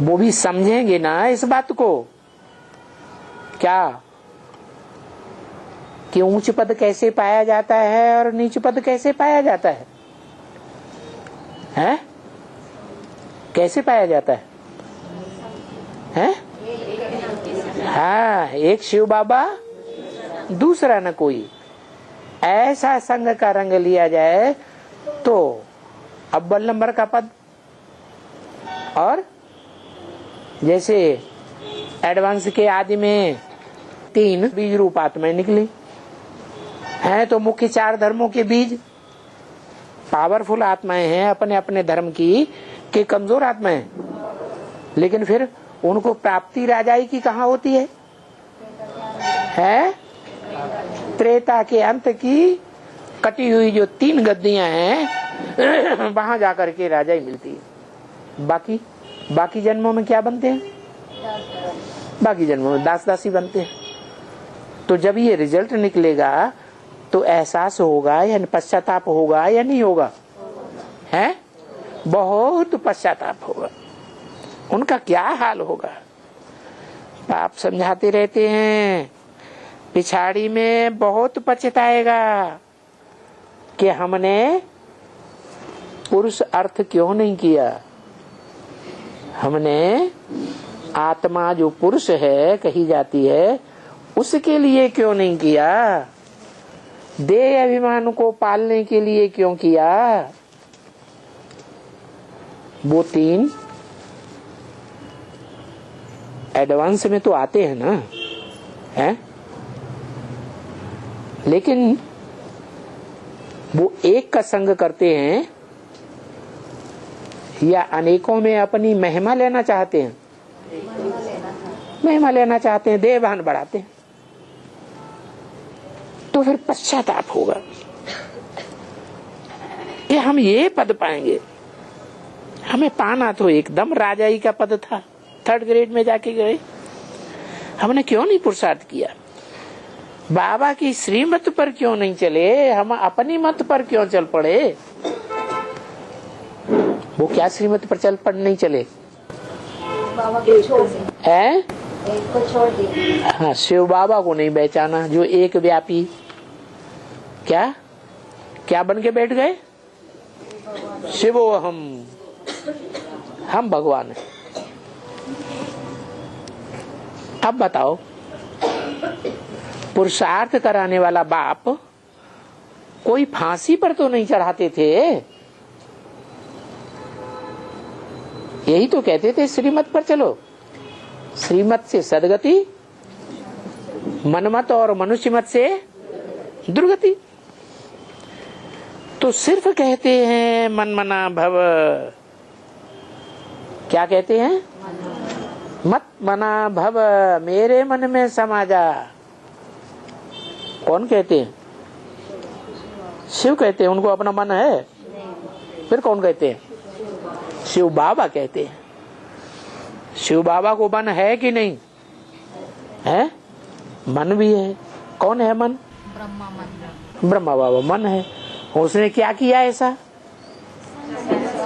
वो भी समझेंगे ना इस बात को, क्या कि ऊंच पद कैसे पाया जाता है और नीच पद कैसे पाया जाता है, हैं? कैसे पाया जाता है? हैं? हाँ, एक शिव बाबा दूसरा न कोई, ऐसा संग का रंग लिया जाए तो अव्वल नंबर का पद। और जैसे एडवांस के आदि में 3 बीज रूप आत्माएं निकली हैं, तो मुख्य 4 धर्मों के बीज पावरफुल आत्माएं हैं अपने अपने धर्म की, कि कमजोर आत्माएं, लेकिन फिर उनको प्राप्ति राजाई की कहाँ होती है? त्रेता के अंत की कटी हुई जो 3 गद्दियां हैं वहां जाकर के राजाई मिलती है। बाकी जन्मों में क्या बनते हैं? बाकी जन्मों में दास दासी बनते हैं। तो जब ये रिजल्ट निकलेगा तो एहसास होगा या पश्चाताप होगा या नहीं होगा? है, बहुत पश्चाताप होगा। उनका क्या हाल होगा? आप समझाते रहते हैं, पिछाड़ी में बहुत पछताएगा कि हमने पुरुष अर्थ क्यों नहीं किया, हमने आत्मा जो पुरुष है कही जाती है उसके लिए क्यों नहीं किया, देह अभिमान को पालने के लिए क्यों किया। वो 3 एडवांस में तो आते हैं ना, हैं? लेकिन वो एक का संग करते हैं या अनेकों में अपनी महिमा लेना चाहते हैं? महिमा लेना चाहते हैं, देहभान बढ़ाते हैं। तो फिर पश्चाताप होगा कि हम ये पद पाएंगे, हमें पाना तो एकदम राजाई का पद था, 3rd ग्रेड में जाके गए, हमने क्यों नहीं पुरुषार्थ किया? बाबा की श्रीमत पर क्यों नहीं चले, हम अपनी मत पर क्यों चल पड़े? वो क्या श्रीमत पर चल पड़ नहीं चले? बाबा को छोड़ दिया, एक को छोड़ दिया। हाँ, शिव बाबा को नहीं पहचाना, जो एक व्यापी क्या क्या बन के बैठ गए? शिवो हम भगवान है। अब बताओ, पुरुषार्थ कराने वाला बाप कोई फांसी पर तो नहीं चढ़ाते थे, यही तो कहते थे श्रीमत पर चलो, श्रीमत से सदगति, मनमत और मनुष्य मत से दुर्गति। तो सिर्फ कहते हैं मन मना भव, क्या कहते हैं? मत मना भव, मेरे मन में समा जा। कौन कहते हैं? शिव कहते हैं, उनको अपना मन है। फिर कौन कहते हैं? शिव बाबा कहते हैं। शिव बाबा को मन है कि नहीं है? मन भी है। कौन है मन? ब्रह्मा बाबा मन है। उसने क्या किया ऐसा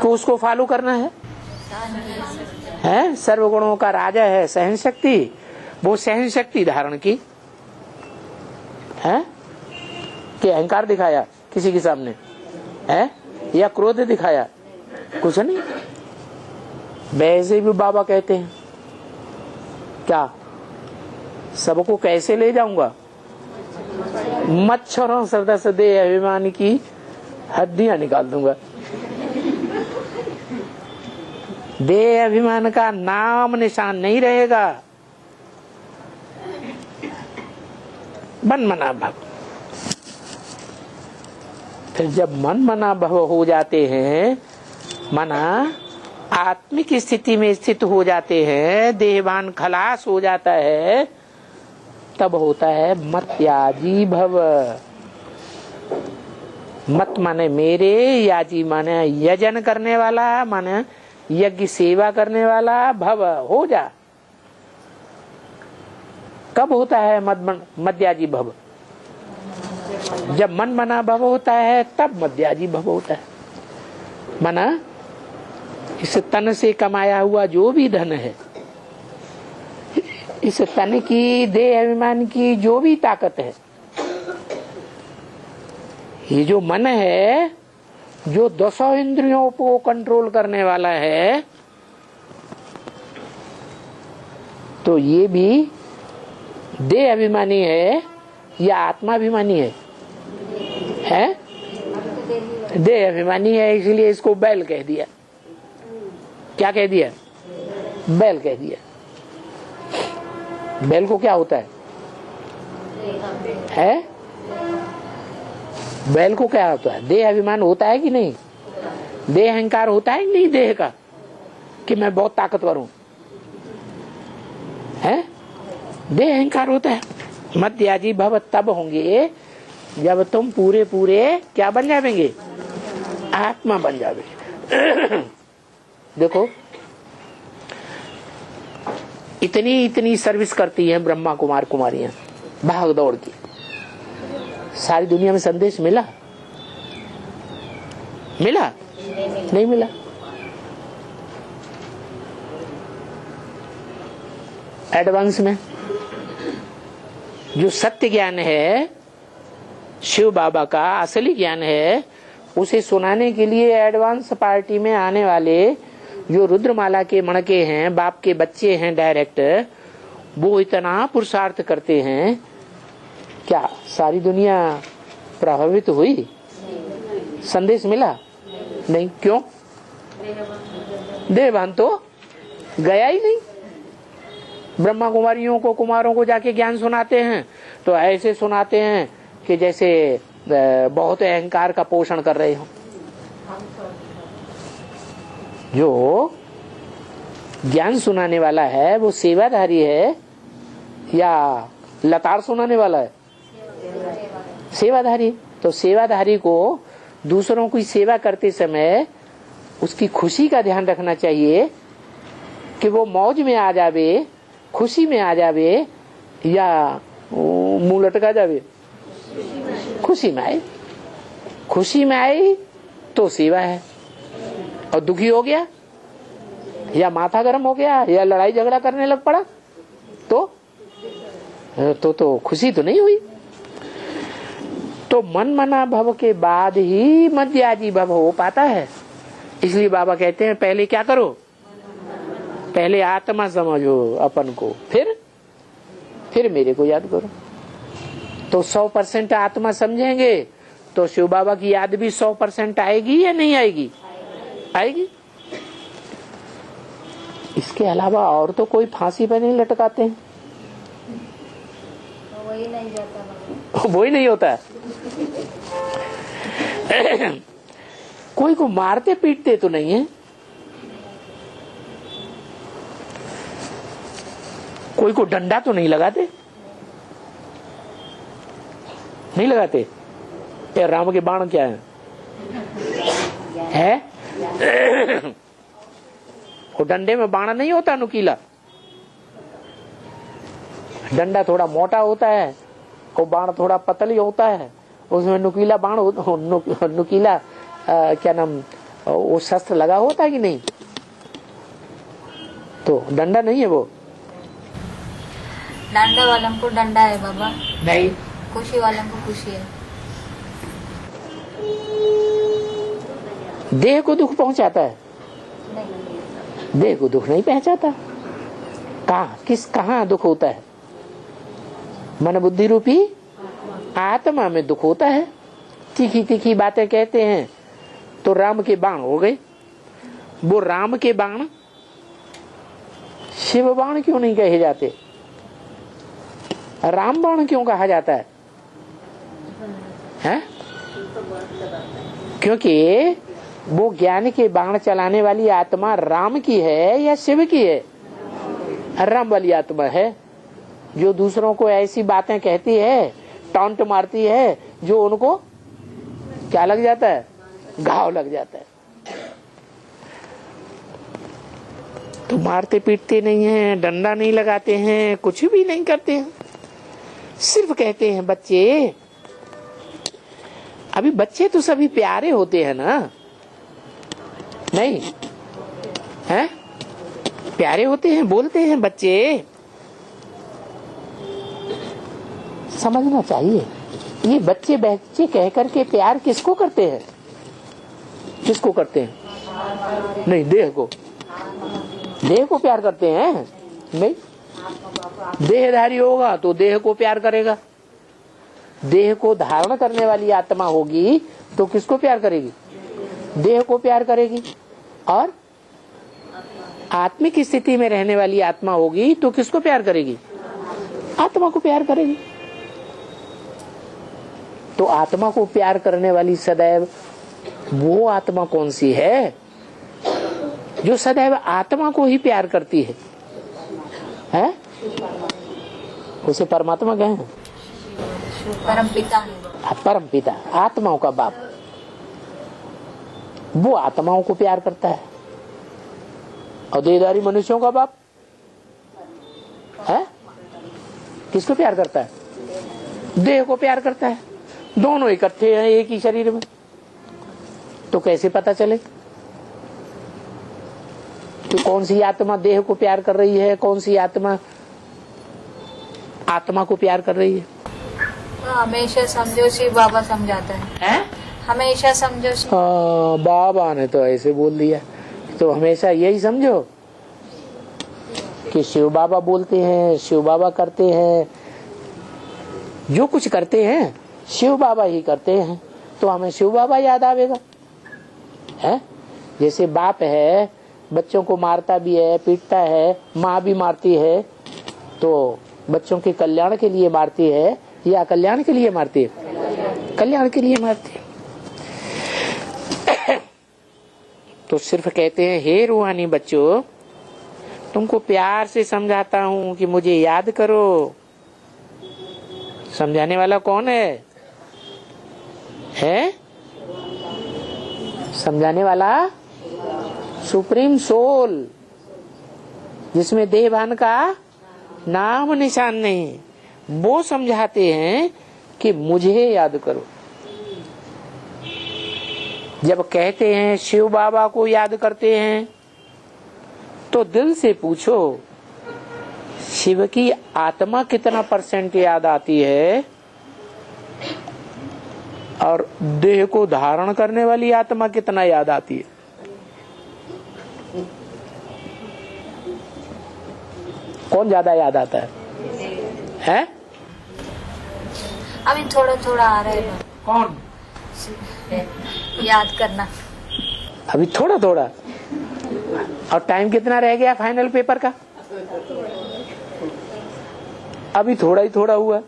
कि उसको फॉलो करना है? सर्वगुणों का राजा है, सहन शक्ति, वो सहन शक्ति धारण की है कि अहंकार दिखाया किसी के सामने है या क्रोध दिखाया? कुछ नहीं। वैसे भी बाबा कहते हैं क्या, सबको कैसे ले जाऊंगा? मच्छरों सदस्य दे अभिमान की हड्डियां निकाल दूंगा। देह अभिमान का नाम निशान नहीं रहेगा। मन मना भव। फिर जब मन मना भव हो जाते हैं, मना आत्मिक स्थिति में स्थित हो जाते हैं, देहभान खलास हो जाता है, तब होता है मत्याजी भव। मत माने मेरे, याजी माने यजन करने वाला, माने यज्ञ सेवा करने वाला, भव हो जा। कब होता है मध्याजी भव? जब मन मना भव होता है तब मध्याजी भव होता है। मना इस तन से कमाया हुआ जो भी धन है, इस तन की देह अभिमान की जो भी ताकत है, ये जो मन है, जो 10 इंद्रियों को कंट्रोल करने वाला है, तो ये भी देह अभिमानी है या आत्माभिमानी है? देह अभिमानी है, इसलिए इसको बैल कह दिया। क्या कह दिया? बैल कह दिया। बैल को क्या होता है? बैल को क्या होता है? देह अभिमान होता है कि नहीं? देह अहंकार होता है कि नहीं देह का, कि मैं बहुत ताकतवर हूं? है? देह अहंकार होता है। मध्याजी भव तब होंगे जब तुम पूरे पूरे क्या बन जाएंगे? आत्मा बन जाओगे। देखो, इतनी सर्विस करती है ब्रह्मा कुमार कुमारियां, भाग दौड़ की। सारी दुनिया में संदेश मिला? नहीं मिला। एडवांस में जो सत्य ज्ञान है, शिव बाबा का असली ज्ञान है, उसे सुनाने के लिए एडवांस पार्टी में आने वाले जो रुद्रमाला के मणके हैं, बाप के बच्चे हैं डायरेक्ट, वो इतना पुरुषार्थ करते हैं। क्या सारी दुनिया प्रभावित हुई? संदेश मिला? नहीं। क्यों? देहभान तो गया ही नहीं। ब्रह्मा कुमारियों को, कुमारों को जाके ज्ञान सुनाते हैं तो ऐसे सुनाते हैं कि जैसे बहुत अहंकार का पोषण कर रहे हो। जो ज्ञान सुनाने वाला है वो सेवाधारी है या लताड़ सुनाने वाला है? सेवाधारी। तो सेवाधारी को दूसरों की सेवा करते समय उसकी खुशी का ध्यान रखना चाहिए कि वो मौज में आ जावे, खुशी में आ जावे या मुंह लटका जावे। खुशी में आए, खुशी में आई तो सेवा है। और दुखी हो गया या माथा गर्म हो गया या लड़ाई झगड़ा करने लग पड़ा तो खुशी तो नहीं हुई। तो मन मना भव के बाद ही मध्याजी भव हो पाता है। इसलिए बाबा कहते हैं पहले क्या करो? पहले आत्मा समझो अपन को, फिर मेरे को याद करो। तो 100% आत्मा समझेंगे तो शिव बाबा की याद भी 100% आएगी या नहीं आएगी? आएगी। इसके अलावा और तो कोई फांसी पे नहीं लटकाते हैं। वही नहीं जाता, वही नहीं होता। कोई को मारते पीटते तो नहीं है, कोई को डंडा तो नहीं लगाते, नहीं लगाते। ये राम के बाण क्या है? वो डंडे में बाण नहीं होता नुकीला, डंडा थोड़ा मोटा होता है, वो बाण थोड़ा पतली होता है, उसमें नुकीला बाण नुकीला क्या नाम वो शस्त्र लगा होता है कि नहीं? तो डंडा नहीं है वो। डंडा वालों को डंडा है बाबा, नहीं। खुशी वालों को खुशी है। देह को दुख पहुंचाता है? नहीं। देह को दुख नहीं पहुंचाता। कहाँ दुख होता है? मन बुद्धि रूपी आत्मा में दुख होता है। तीखी तीखी बातें कहते हैं तो राम के बाण हो गए। वो राम के बाण शिव बाण क्यों नहीं कहे जाते? राम बाण क्यों कहा जाता है? हैं? क्योंकि वो ज्ञान के बाण चलाने वाली आत्मा राम की है या शिव की है? राम वाली आत्मा है जो दूसरों को ऐसी बातें कहती है, टॉन्ट मारती है, जो उनको क्या लग जाता है? घाव लग जाता है। तो मारते पीटते नहीं है, डंडा नहीं लगाते हैं, कुछ भी नहीं करते हैं, सिर्फ कहते हैं बच्चे। अभी बच्चे तो सभी प्यारे होते हैं ना? नहीं, प्यारे होते हैं, बोलते हैं बच्चे। समझना चाहिए, ये बच्चे बच्चे कह करके प्यार किसको करते हैं? किसको करते हैं? नहीं, देह को। देह को प्यार करते हैं? नहीं, देहधारी होगा तो देह को प्यार करेगा। देह को धारण करने वाली आत्मा होगी तो किसको प्यार करेगी? देह को प्यार करेगी। और आत्मिक स्थिति में रहने वाली आत्मा होगी तो किसको प्यार करेगी? आत्मा को प्यार करेगी। तो आत्मा को प्यार करने वाली सदैव वो आत्मा कौन सी है? जो सदैव आत्मा को ही प्यार करती है, हैं? उसे परमात्मा कहें। परम पिता। परम पिता, आत्माओं का बाप, वो आत्माओं को प्यार करता है। और देहधारी मनुष्यों का बाप है, किसको प्यार करता है? देह को प्यार करता है। दोनों इकट्ठे हैं एक ही शरीर में, तो कैसे पता चले कि कौन सी आत्मा देह को प्यार कर रही है, कौन सी आत्मा आत्मा को प्यार कर रही है? हमेशा समझो शिव बाबा समझाता है। हमेशा समझो। हाँ, बाबा ने तो ऐसे बोल दिया, तो हमेशा यही समझो कि शिव बाबा बोलते हैं, शिव बाबा करते हैं, जो कुछ करते हैं शिव बाबा ही करते हैं, तो हमें शिव बाबा याद आवेगा। है जैसे बाप है, बच्चों को मारता भी है, पीटता है, माँ भी मारती है, तो बच्चों के कल्याण के लिए मारती है या कल्याण के लिए मारती है? कल्याण के लिए मारती है। तो सिर्फ कहते हैं, हे रूहानी बच्चों, तुमको प्यार से समझाता हूँ कि मुझे याद करो। समझाने वाला कौन है? समझाने वाला सुप्रीम सोल, जिसमें देहभान का नाम निशान नहीं। वो समझाते हैं कि मुझे याद करो। जब कहते हैं शिव बाबा को याद करते हैं, तो दिल से पूछो, शिव की आत्मा कितना % याद आती है और देह को धारण करने वाली आत्मा कितना याद आती है? कौन ज्यादा याद आता है? अभी थोड़ा थोड़ा आ रहा है। कौन याद करना? अभी थोड़ा थोड़ा। और टाइम कितना रह गया फाइनल पेपर का? अभी थोड़ा ही थोड़ा हुआ।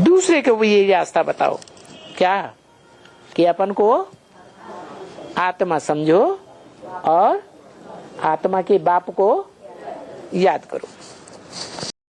दूसरे को भी ये रास्ता बताओ, क्या कि अपन को आत्मा समझो और आत्मा के बाप को याद करो।